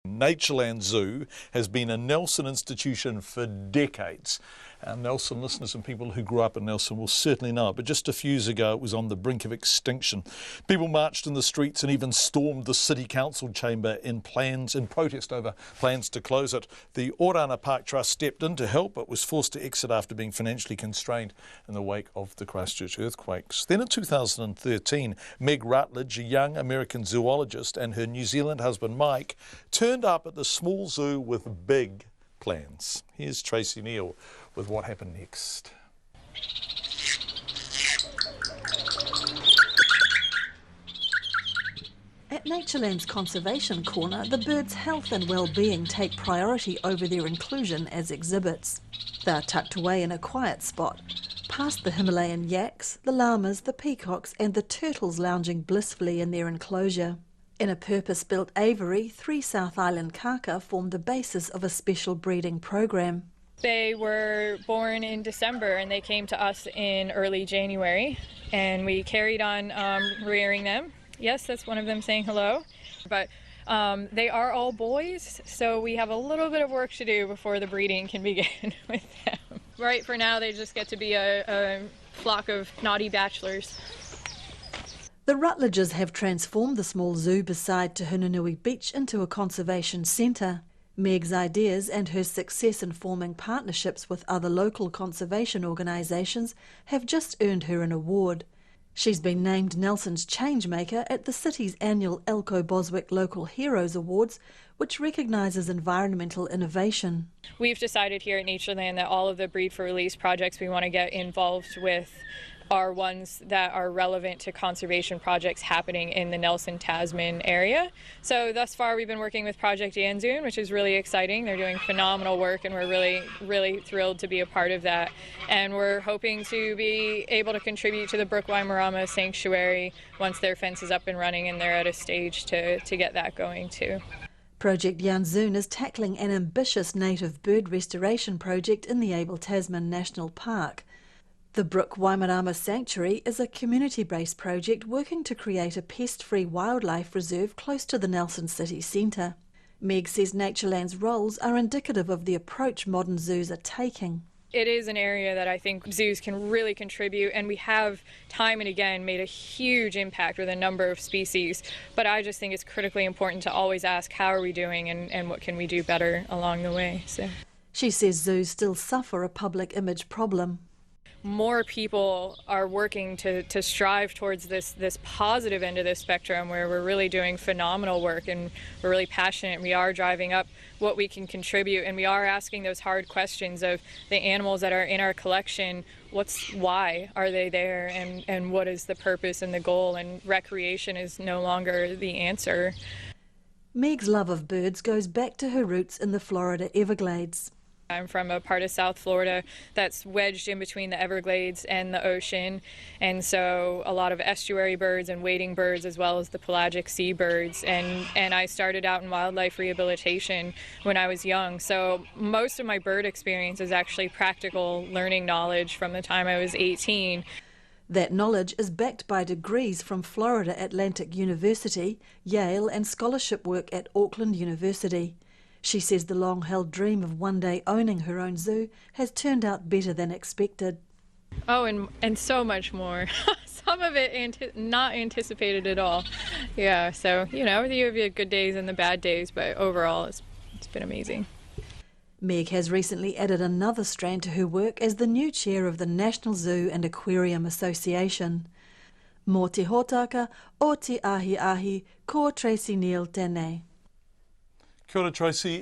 Natureland Zoo has been a Nelson institution for decades. Our Nelson listeners and people who grew up in Nelson will certainly know it, but just a few years ago it was on the brink of extinction. People marched in the streets and even stormed the city council chamber in protest over plans to close it. The Orana Park Trust stepped in to help but was forced to exit after being financially constrained in the wake of the Christchurch earthquakes. Then in 2013, Meg Rutledge, a young American zoologist, and her New Zealand husband Mike turned up at the small zoo with big plans. Here's Tracy Neal with what happened next. At Natureland's Conservation Corner, the birds' health and well-being take priority over their inclusion as exhibits. They're tucked away in a quiet spot, past the Himalayan yaks, the llamas, the peacocks and the turtles lounging blissfully in their enclosure. In a purpose-built aviary, 3 South Islandkaka formed the basis of a special breeding program. They were born in December and they came to us in early January, and we carried on rearing them. Yes, that's one of them saying hello, but they are all boys, so we have a little bit of work to do before the breeding can begin with them. Right, for now they just get to be a flock of naughty bachelors. The Rutledges have transformed the small zoo beside Te Hununui Beach into a conservation centre. Meg's ideas and her success in forming partnerships with other local conservation organisations have just earned her an award. She's been named Nelson's Changemaker at the city's annual Elko Boswick Local Heroes Awards, which recognises environmental innovation. We've decided here at Natureland that all of the Breed for Release projects we want to get involved with are ones that are relevant to conservation projects happening in the Nelson Tasman area. So thus far we've been working with Project Yanzun, which is really exciting. They're doing phenomenal work and we're really thrilled to be a part of that. And we're hoping to be able to contribute to the Brook Waimarama Sanctuary once their fence is up and running and they're at a stage to get that going too. Project Yanzun is tackling an ambitious native bird restoration project in the Abel Tasman National Park. The Brook Waimarama Sanctuary is a community-based project working to create a pest-free wildlife reserve close to the Nelson City Centre. Meg says Natureland's roles are indicative of the approach modern zoos are taking. It is an area that I think zoos can really contribute, and we have time and again made a huge impact with a number of species, but I just think it's critically important to always ask how are we doing and what can we do better along the way. So she says zoos still suffer a public image problem. More people are working to strive towards this positive end of the spectrum where we're really doing phenomenal work and we're really passionate. We are driving up what we can contribute and we are asking those hard questions of the animals that are in our collection. Why are they there and what is the purpose and the goal, and recreation is no longer the answer. Meg's love of birds goes back to her roots in the Florida Everglades. I'm from a part of South Florida that's wedged in between the Everglades and the ocean, and so a lot of estuary birds and wading birds as well as the pelagic sea birds, and I started out in wildlife rehabilitation when I was young, so most of my bird experience is actually practical learning knowledge from the time I was 18. That knowledge is backed by degrees from Florida Atlantic University, Yale and scholarship work at Auckland University. She says the long-held dream of one day owning her own zoo has turned out better than expected. Oh, and so much more. Some of it not anticipated at all. Yeah, so, you have the good days and the bad days, but overall it's been amazing. Meg has recently added another strand to her work as the new chair of the National Zoo and Aquarium Association. Mō te hōtaka, o te ahi ahi, ko Tracy Neal tēnei. Kia ora, Tracy.